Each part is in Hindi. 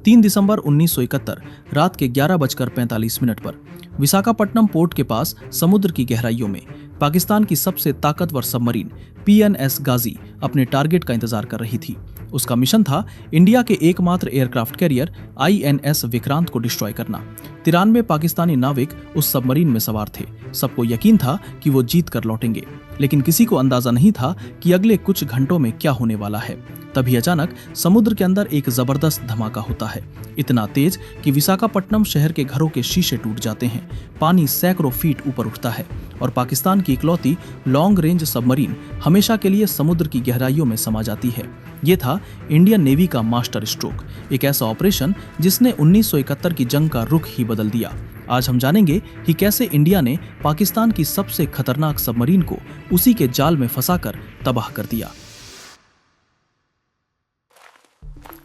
3 दिसंबर 1971 रात के 11:45 पर विशाखापट्टनम पोर्ट के पास समुद्र की गहराइयों में पाकिस्तान की सबसे ताकतवर सबमरीन PNS गाजी अपने टारगेट का इंतजार कर रही थी। उसका मिशन था इंडिया के एकमात्र एयरक्राफ्ट कैरियर INS विक्रांत को डिस्ट्रॉय करना। 93 पाकिस्तानी नाविक उस सबमरीन में सवार थे। सबको यकीन था कि वो जीत कर लौटेंगे, लेकिन किसी को अंदाजा नहीं था कि अगले कुछ घंटों में क्या होने वाला है। तभी अचानक समुद्र के अंदर एक जबरदस्त धमाका होता है, इतना तेज कि विशाखापट्टनम शहर के घरों के शीशे टूट जाते हैं। पानी सैकड़ों फीट ऊपर उठता है और पाकिस्तान की इकलौती लॉन्ग रेंज सबमरीन हमेशा के लिए समुद्र की गहराइयों में समा जाती है। ये था इंडियन नेवी का मास्टर स्ट्रोक, एक ऐसा ऑपरेशन जिसने 1971 की जंग का रुख ही बदल दिया। आज हम जानेंगे कि कैसे इंडिया ने पाकिस्तान की सबसे खतरनाक सबमरीन को उसी के जाल में फंसाकर तबाह कर दिया।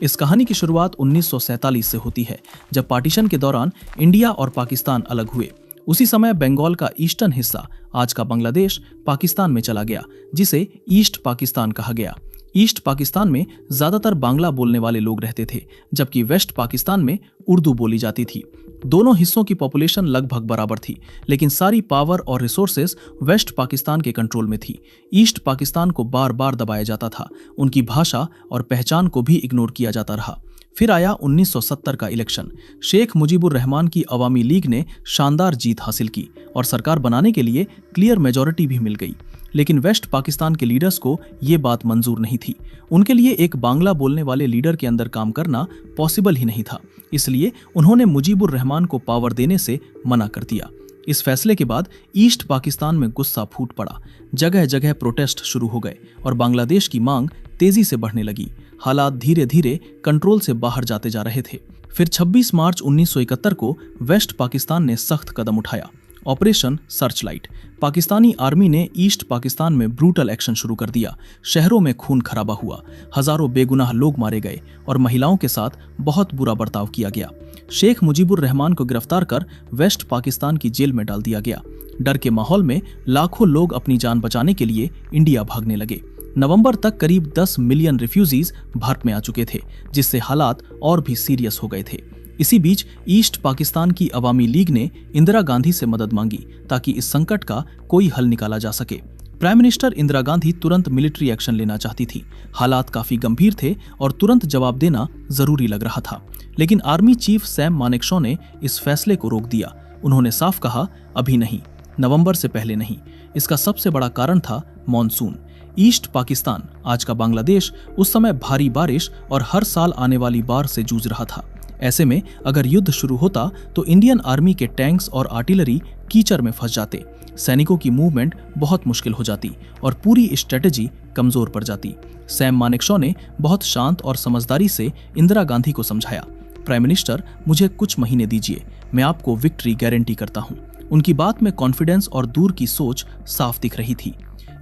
इस कहानी की शुरुआत 1947 से होती है, जब पार्टीशन के दौरान इंडिया और पाकिस्तान अलग हुए। उसी समय बंगाल का ईस्टर्न हिस्सा, आज का बांग्लादेश, पाकिस्तान में चला गया, जिसे ईस्ट पाकिस्तान कहा गया। ईस्ट पाकिस्तान में ज्यादातर बांग्ला बोलने वाले लोग रहते थे, जबकि वेस्ट पाकिस्तान में उर्दू बोली जाती थी। दोनों हिस्सों की पॉपुलेशन लगभग बराबर थी, लेकिन सारी पावर और रिसोर्सेज वेस्ट पाकिस्तान के कंट्रोल में थी। ईस्ट पाकिस्तान को बार बार दबाया जाता था, उनकी भाषा और पहचान को भी इग्नोर किया जाता रहा। फिर आया 1970 का इलेक्शन। शेख मुजीबुर रहमान की अवामी लीग ने शानदार जीत हासिल की और सरकार बनाने के लिए क्लियर मेजॉरिटी भी मिल गई। लेकिन वेस्ट पाकिस्तान के लीडर्स को ये बात मंजूर नहीं थी। उनके लिए एक बांग्ला बोलने वाले लीडर के अंदर काम करना पॉसिबल ही नहीं था, इसलिए उन्होंने मुजीबुर रहमान को पावर देने से मना कर दिया। इस फैसले के बाद ईस्ट पाकिस्तान में गुस्सा फूट पड़ा। जगह जगह प्रोटेस्ट शुरू हो गए और बांग्लादेश की मांग तेजी से बढ़ने लगी। हालात धीरे धीरे कंट्रोल से बाहर जाते जा रहे थे। फिर 26 मार्च 1971 को वेस्ट पाकिस्तान ने सख्त कदम उठाया, ऑपरेशन सर्चलाइट। पाकिस्तानी आर्मी ने ईस्ट पाकिस्तान में ब्रूटल एक्शन शुरू कर दिया। शहरों में खून खराबा हुआ, हजारों बेगुनाह लोग मारे गए और महिलाओं के साथ बहुत बुरा बर्ताव किया गया। शेख मुजीबुर रहमान को गिरफ्तार कर वेस्ट पाकिस्तान की जेल में डाल दिया गया। डर के माहौल में लाखों लोग अपनी जान बचाने के लिए इंडिया भागने लगे। नवंबर तक करीब 10 मिलियन रिफ्यूजीज भारत में आ चुके थे, जिससे हालात और भी सीरियस हो गए थे। इसी बीच ईस्ट पाकिस्तान की अवामी लीग ने इंदिरा गांधी से मदद मांगी ताकि इस संकट का कोई हल निकाला जा सके। प्राइम मिनिस्टर इंदिरा गांधी तुरंत मिलिट्री एक्शन लेना चाहती थी। हालात काफी गंभीर थे और तुरंत जवाब देना जरूरी लग रहा था, लेकिन आर्मी चीफ सैम मानेकशॉ ने इस फैसले को रोक दिया। उन्होंने साफ कहा, अभी नहीं, नवंबर से पहले नहीं। इसका सबसे बड़ा कारण था मॉनसून। ईस्ट पाकिस्तान, आज का बांग्लादेश, उस समय भारी बारिश और हर साल आने वाली बाढ़ से जूझ रहा था। ऐसे में अगर युद्ध शुरू होता तो इंडियन आर्मी के टैंक्स और आर्टिलरी कीचड़ में फंस जाते, सैनिकों की मूवमेंट बहुत मुश्किल हो जाती और पूरी स्ट्रेटेजी कमजोर पड़ जाती। सैम मानेकशॉ ने बहुत शांत और समझदारी से इंदिरा गांधी को समझाया, प्राइम मिनिस्टर, मुझे कुछ महीने दीजिए, मैं आपको विक्ट्री गारंटी करता हूँ। उनकी बात में कॉन्फिडेंस और दूर की सोच साफ दिख रही थी।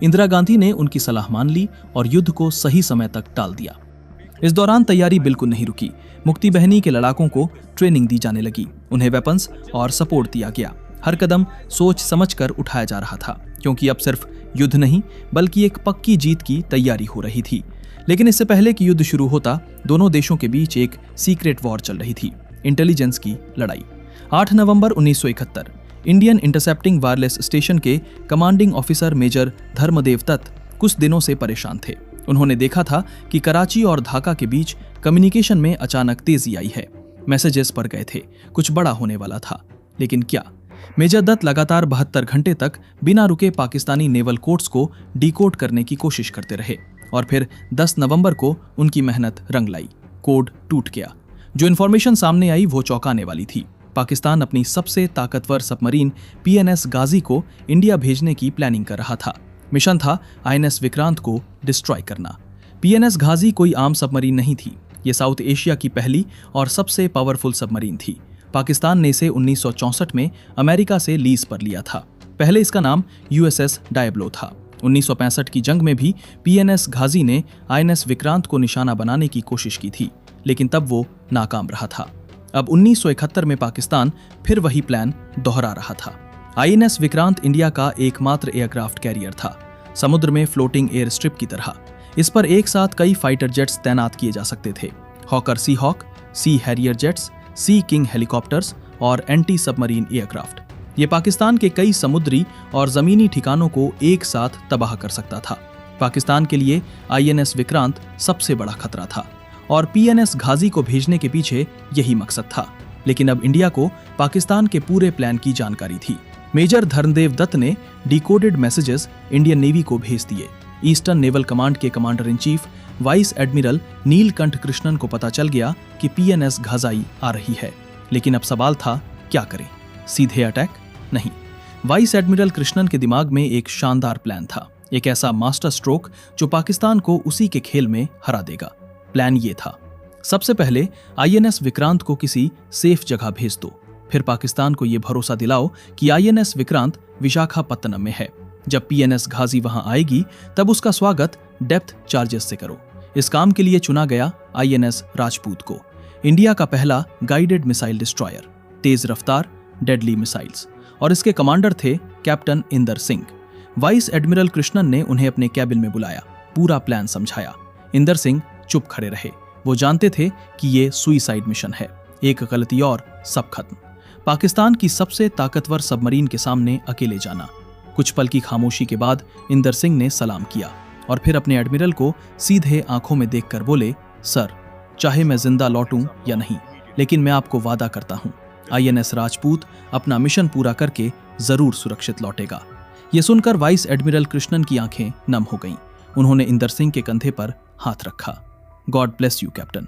इंदिरा गांधी ने उनकी सलाह मान ली और युद्ध को सही समय तक टाल दिया। इस दौरान तैयारी बिल्कुल नहीं रुकी। मुक्ति बहनी के लड़ाकों को ट्रेनिंग दी जाने लगी, उन्हें वेपन्स और सपोर्ट दिया गया। हर कदम सोच समझकर उठाया जा रहा था, क्योंकि अब सिर्फ युद्ध नहीं बल्कि एक पक्की जीत की तैयारी हो रही थी। लेकिन इससे पहले कि युद्ध शुरू होता, दोनों देशों के बीच एक सीक्रेट वॉर चल रही थी, इंटेलिजेंस की लड़ाई। 8 नवंबर 1971 इंडियन इंटरसेप्टिंग वायरलेस स्टेशन के commanding officer major Dharmdev Dutt कुछ दिनों से परेशान थे। उन्होंने देखा था कि कराची और ढाका के बीच कम्युनिकेशन में अचानक तेजी आई है। मैसेजेस पड़ गए थे, कुछ बड़ा होने वाला था। लेकिन क्या? मेजर दत्त लगातार 72 घंटे तक बिना रुके पाकिस्तानी नेवल कोड्स को डिकोड करने की कोशिश करते रहे और फिर 10 नवंबर को उनकी मेहनत रंग लाई। कोड टूट गया। जो इन्फॉर्मेशन सामने आई वो चौंकाने वाली थी। पाकिस्तान अपनी सबसे ताकतवर सबमरीन PNS गाजी को इंडिया भेजने की प्लानिंग कर रहा था। मिशन था INS विक्रांत को डिस्ट्रॉय करना। PNS गाजी कोई आम सबमरीन नहीं थी। ये साउथ एशिया की पहली और सबसे पावरफुल सबमरीन थी। पाकिस्तान ने इसे 1964 में अमेरिका से लीज पर लिया था। पहले इसका नाम USS डायब्लो था। 1965 की जंग में भी PNS गाजी ने INS विक्रांत को निशाना बनाने की कोशिश की थी, लेकिन तब वो नाकाम रहा था। अब 1971 में पाकिस्तान फिर वही प्लान दोहरा रहा था। INS विक्रांत इंडिया का एकमात्र एयरक्राफ्ट कैरियर था, समुद्र में फ्लोटिंग एयर स्ट्रिप की तरह। इस पर एक साथ कई फाइटर जेट्स तैनात किए जा सकते थे। हॉकर सी हॉक, सी हैरियर जेट्स, सी किंग हेलीकॉप्टर्स और एंटी सबमरीन एयरक्राफ्ट। ये पाकिस्तान के कई समुद्री और जमीनी ठिकानों को एक साथ तबाह कर सकता था। पाकिस्तान के लिए INS विक्रांत सबसे बड़ा खतरा था और PNS घाजी को भेजने के पीछे यही मकसद था। लेकिन अब इंडिया को पाकिस्तान के पूरे प्लान की जानकारी थी। मेजर धर्मदेव दत्त ने डिकोडेड मैसेजेस इंडियन नेवी को भेज दिए। ईस्टर्न नेवल कमांड के commander in chief vice admiral Neelkanth Krishnan को पता चल गया कि PNS घाजाई आ रही है। लेकिन अब सवाल था, क्या करें? सीधे अटैक? नहीं। वाइस एडमिरल कृष्णन के दिमाग में एक शानदार प्लान था, एक ऐसा मास्टर स्ट्रोक जो पाकिस्तान को उसी के खेल में हरा देगा। प्लान ये था, सबसे पहले INS विक्रांत को किसी सेफ जगह भेज दो, फिर पाकिस्तान को यह भरोसा दिलाओ कि INS विक्रांत विशाखापत्तनम में है। जब PNS घाजी वहां आएगी तब उसका स्वागत डेप्थ चार्जेस से करो। इस काम के लिए चुना गया INS राजपूत को, इंडिया का पहला गाइडेड मिसाइल डिस्ट्रॉयर, तेज रफ्तार डेडली मिसाइल्स, और इसके कमांडर थे captain Inder Singh. Vice admiral Krishnan ने उन्हें अपने कैबिन में बुलाया, पूरा प्लान समझाया। इंदर सिंह चुप खड़े रहे। वो जानते थे कि ये सुइसाइड मिशन है, एक गलती और सब खत्म। पाकिस्तान की सबसे ताकतवर सबमरीन के सामने अकेले जाना। कुछ पल की खामोशी के बाद इंदर सिंह ने सलाम किया और फिर अपने एडमिरल को सीधे आंखों में देखकर बोले, सर, चाहे मैं जिंदा लौटूं या नहीं, लेकिन मैं आपको वादा करता हूं, INS राजपूत अपना मिशन पूरा करके जरूर सुरक्षित लौटेगा। ये सुनकर वाइस एडमिरल कृष्णन की आंखें नम हो गईं। उन्होंने इंदर सिंह के कंधे पर हाथ रखा। God bless you captain.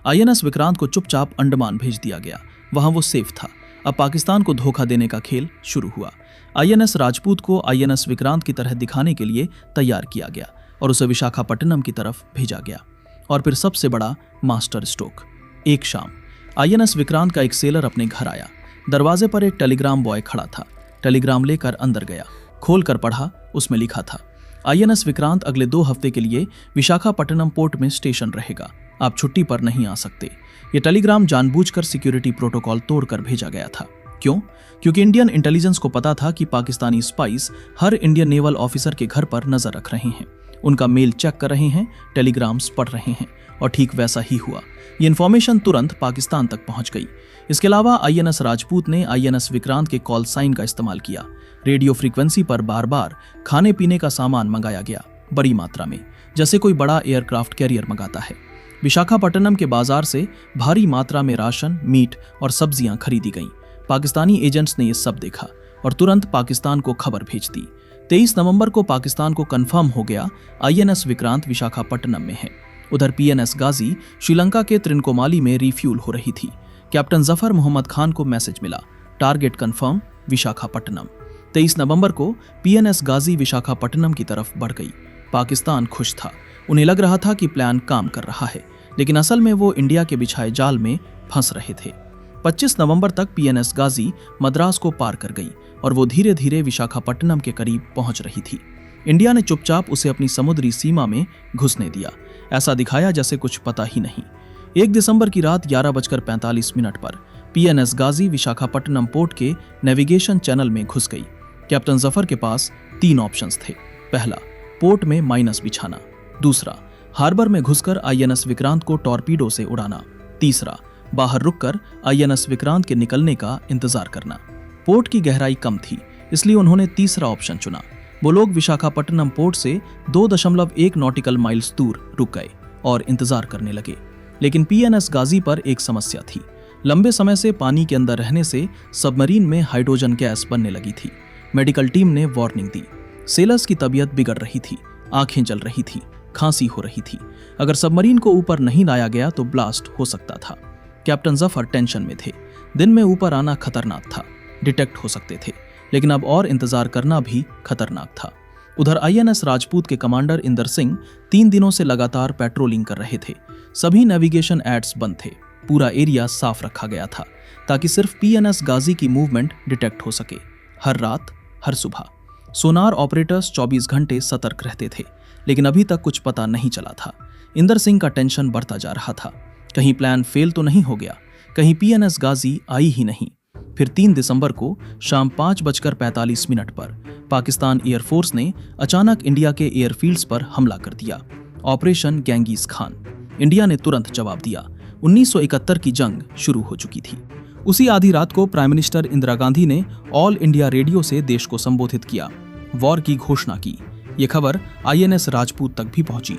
INS Vikrant को चुपचाप अंडमान भेज दिया गया। वहां वो सेफ था। अब पाकिस्तान को धोखा देने का खेल शुरू हुआ। INS राजपूत को INS विक्रांत की तरह दिखाने के लिए तैयार किया गया और उसे विशाखापट्टनम की तरफ भेजा गया। और फिर सबसे बड़ा मास्टर स्ट्रोक। एक शाम INS विक्रांत का एक सेलर अपने घर आया। दरवाजे पर एक टेलीग्राम बॉय खड़ा था। टेलीग्राम लेकर अंदर गया, खोलकर पढ़ा। उसमें लिखा था, INS विक्रांत अगले 2 हफ्ते के लिए विशाखापट्टनम पोर्ट में स्टेशन रहेगा। आप छुट्टी पर नहीं आ सकते। ये टेलीग्राम जानबूझकर सिक्योरिटी प्रोटोकॉल तोड़कर भेजा गया था। क्यों? क्योंकि इंडियन इंटेलिजेंस को पता था कि पाकिस्तानी स्पाइस हर इंडियन नेवल ऑफिसर के घर पर नजर रख रहे हैं, उनका मेल चेक कर रहे हैं, टेलीग्राम्स पढ़ रहे हैं। और ठीक वैसा ही हुआ। ये इन्फॉर्मेशन तुरंत पाकिस्तान तक पहुंच गई। इसके अलावा INS राजपूत ने INS विक्रांत के कॉल साइन का इस्तेमाल किया। रेडियो फ्रीक्वेंसी पर बार बार खाने पीने का सामान मंगाया गया, बड़ी मात्रा में, जैसे कोई बड़ा एयरक्राफ्ट कैरियर मंगाता है। विशाखापट्टनम के बाजार से भारी मात्रा में राशन, मीट और सब्जियां खरीदी गईं। पाकिस्तानी एजेंट्स ने ये सब देखा और तुरंत पाकिस्तान को खबर भेज दी। 23 नवंबर को पाकिस्तान को कंफर्म हो गया INS विक्रांत विशाखापट्टनम में है। उधर PNS गाजी श्रीलंका के त्रिनकोमाली में रिफ्यूल हो रही थी। कैप्टन जफर मोहम्मद खान को मैसेज मिला, टारगेट कंफर्म विशाखापट्टनम। 23 नवंबर को PNS गाजी विशाखापट्टनम की तरफ बढ़ गई। पाकिस्तान खुश था। उन्हें लग रहा था कि प्लान काम कर रहा है, लेकिन असल में वो इंडिया के बिछाए जाल में फंस रहे थे। 25 नवंबर तक PNS गाजी मद्रास को पार कर गई और वो धीरे धीरे विशाखापट्टनम के करीब पहुंच रही थी। इंडिया ने चुपचाप उसे अपनी समुद्री सीमा में घुसने दिया। ऐसा दिखाया जैसे कुछ पता ही नहीं। 1 दिसंबर की रात 11:45 पर PNS गाजी विशाखापट्टनम पोर्ट के नेविगेशन चैनल में घुस गई। कैप्टन जफर के पास 3 ऑप्शंस थे। पहला, पोर्ट में माइनस बिछाना। दूसरा, हार्बर में घुसकर INS विक्रांत को टॉर्पीडो से उड़ाना। तीसरा, बाहर रुककर INS विक्रांत के निकलने का इंतजार करना। पोर्ट की गहराई कम थी, इसलिए उन्होंने तीसरा ऑप्शन चुना। वो लोग विशाखापट्टनम पोर्ट से 2.1 नॉटिकल माइल्स दूर रुक गए और इंतजार करने लगे। लेकिन PNS गाजी पर एक समस्या थी। लंबे समय से पानी के अंदर रहने से सबमरीन में हाइड्रोजन गैस बनने लगी थी। मेडिकल टीम ने वार्निंग दी। सेलर्स की तबीयत बिगड़ रही थी, आंखें जल रही थी, खांसी हो रही थी। अगर सबमरीन को ऊपर नहीं लाया गया तो ब्लास्ट हो सकता था। कैप्टन जफर टेंशन में थे। दिन में ऊपर आना खतरनाक था, डिटेक्ट हो सकते थे, लेकिन अब और इंतजार करना भी खतरनाक था। उधर INS राजपूत के कमांडर इंदर सिंह 3 दिनों से लगातार पेट्रोलिंग कर रहे थे। सभी नेविगेशन एड्स बंद थे। पूरा एरिया साफ रखा गया था ताकि सिर्फ PNS गाजी की मूवमेंट डिटेक्ट हो सके। हर रात, हर सुबह सोनार ऑपरेटर्स 24 घंटे सतर्क रहते थे, लेकिन अभी तक कुछ पता नहीं चला था। इंदर सिंह का टेंशन बढ़ता जा रहा था। कहीं प्लान फेल तो नहीं हो गया, कहीं PNS गाजी आई ही नहीं। फिर 3 दिसंबर को शाम 5:45 पर पाकिस्तान एयरफोर्स ने अचानक इंडिया के एयरफील्ड्स पर हमला कर दिया। Operation Genghis Khan. इंडिया ने तुरंत जवाब दिया। 1971 की जंग शुरू हो चुकी थी। उसी आधी रात को प्राइम मिनिस्टर इंदिरा गांधी ने ऑल इंडिया रेडियो से देश को संबोधित किया, वॉर की घोषणा की। ये खबर INS राजपूत तक भी पहुंची।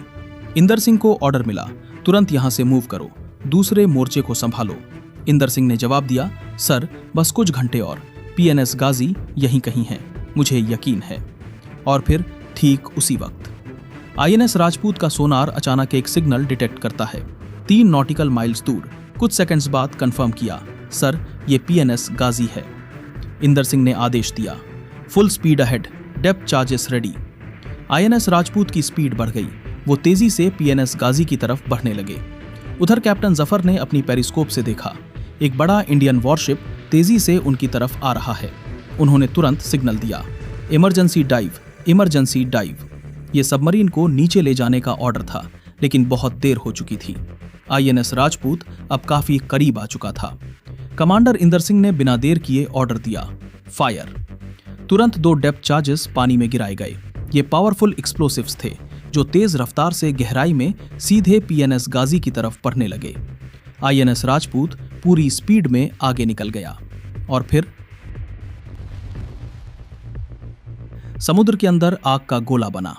इंदर सिंह को ऑर्डर मिला, तुरंत यहां से मूव करो, दूसरे मोर्चे को संभालो। इंदर सिंह ने जवाब दिया, सर बस कुछ घंटे और, PNS गाजी यहीं कहीं है, मुझे यकीन है। और फिर ठीक उसी वक्त INS राजपूत का सोनार अचानक एक सिग्नल डिटेक्ट करता है। 3 नॉटिकल माइल्स दूर कुछ सेकंड्स बाद कंफर्म किया, सर ये PNS गाजी है। इंदर सिंह ने आदेश दिया, full speed ahead, depth charges ready. INS Rajput की स्पीड बढ़ गई, वो तेजी से PNS गाजी की तरफ बढ़ने लगे। उधर कैप्टन जफर ने अपनी पेरिस्कोप से देखा, एक बड़ा इंडियन वॉरशिप तेजी से उनकी तरफ आ रहा है। उन्होंने तुरंत सिग्नल दिया, इमरजेंसी डाइव, इमरजेंसी डाइव। ये सबमरीन को नीचे ले जाने का ऑर्डर था, लेकिन बहुत देर हो चुकी थी। INS राजपूत अब काफी करीब आ चुका था। कमांडर इंदर सिंह ने बिना देर किए ऑर्डर दिया, फायर। तुरंत 2 डेप्थ चार्जेस पानी में गिराए गए। ये पावरफुल एक्सप्लोसिव्स थे जो तेज रफ्तार से गहराई में सीधे PNS गाजी की तरफ बढ़ने लगे। INS राजपूत पूरी स्पीड में आगे निकल गया और फिर समुद्र के अंदर आग का गोला बना।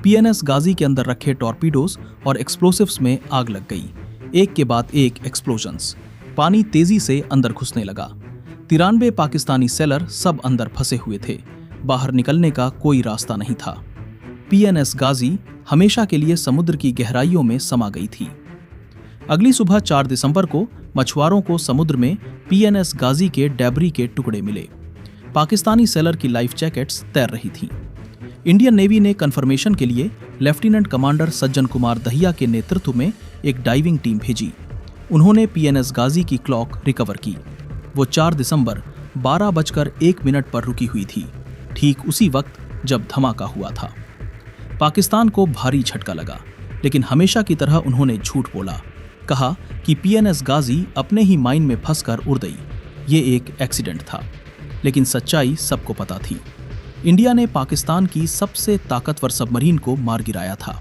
PNS गाजी के अंदर रखे टॉर्पीडोज और एक्सप्लोसिव्स में आग लग गई। एक के बाद एक एक्सप्लोजन्स। पानी तेजी से अंदर घुसने लगा। 93 पाकिस्तानी सेलर सब अंदर फंसे हुए थे। बाहर निकलने का कोई रास्ता नहीं था। PNS गाजी हमेशा के लिए समुद्र की गहराइयों में समा गई थी। अगली सुबह 4 दिसंबर को मछुआरों को समुद्र में PNS गाजी के डेब्री के टुकड़े मिले। पाकिस्तानी सेलर की लाइफ जैकेट्स तैर रही थीं। इंडियन नेवी ने कंफर्मेशन के लिए लेफ्टिनेंट कमांडर सज्जन कुमार दहिया के नेतृत्व में एक डाइविंग टीम भेजी। उन्होंने PNS गाजी की क्लॉक रिकवर की। वो 4 दिसंबर 12:01 पर रुकी हुई थी, ठीक उसी वक्त जब धमाका हुआ था। पाकिस्तान को भारी झटका लगा, लेकिन हमेशा की तरह उन्होंने झूठ बोला। कहा कि PNS गाजी अपने ही माइन में फंसकर उड़ गई, ये एक एक्सीडेंट था। लेकिन सच्चाई सबको पता थी। इंडिया ने पाकिस्तान की सबसे ताकतवर सबमरीन को मार गिराया था।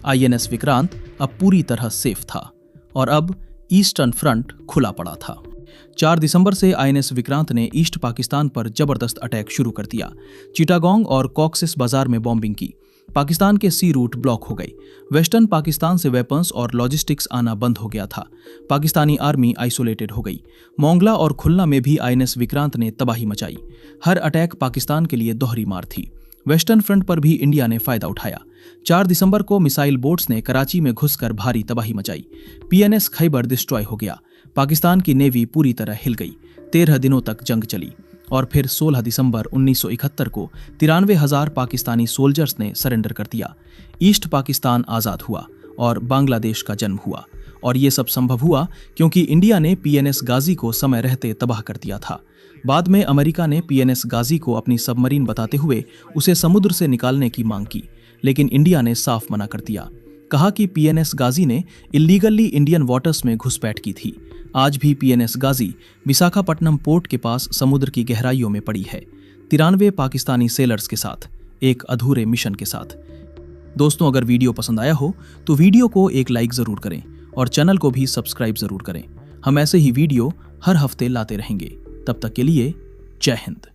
INS विक्रांत अब पूरी तरह सेफ था और अब ईस्टर्न फ्रंट खुला पड़ा था। 4 दिसंबर से INS विक्रांत ने ईस्ट पाकिस्तान पर जबरदस्त अटैक शुरू कर दिया। चिटागोंग और कॉक्सिस बाजार में बॉम्बिंग की। पाकिस्तान के सी रूट ब्लॉक हो गए। वेस्टर्न पाकिस्तान से वेपन्स और लॉजिस्टिक्स आना बंद हो गया था। पाकिस्तानी आर्मी आइसोलेटेड हो गई। मोंगला और खुलना में भी INS विक्रांत ने तबाही मचाई। हर अटैक पाकिस्तान के लिए दोहरी मार थी। वेस्टर्न फ्रंट पर भी इंडिया ने फायदा उठाया। 4 दिसंबर को मिसाइल बोट्स ने कराची में घुसकर भारी तबाही मचाई। PNS खैबर डिस्ट्रॉय हो गया। पाकिस्तान की नेवी पूरी तरह हिल गई। 13 दिनों तक जंग चली और फिर 16 दिसंबर 1971 को 93,000 पाकिस्तानी सोल्जर्स ने सरेंडर कर दिया। ईस्ट पाकिस्तान आज़ाद हुआ और बांग्लादेश का जन्म हुआ। और ये सब संभव हुआ क्योंकि इंडिया ने PNS गाजी को समय रहते तबाह कर दिया था। बाद में अमेरिका ने PNS गाजी को अपनी सबमरीन बताते हुए उसे समुद्र से निकालने की मांग की, लेकिन इंडिया ने साफ मना कर दिया। कहा कि PNS गाजी ने इलीगली इंडियन वाटर्स में घुसपैठ की थी। आज भी PNS गाजी विशाखापट्टनम पोर्ट के पास समुद्र की गहराइयों में पड़ी है, 93 पाकिस्तानी सेलर्स के साथ, एक अधूरे मिशन के साथ। दोस्तों, अगर वीडियो पसंद आया हो तो वीडियो को एक लाइक जरूर करें और चैनल को भी सब्सक्राइब जरूर करें। हम ऐसे ही वीडियो हर हफ्ते लाते रहेंगे। तब तक के लिए जय हिंद।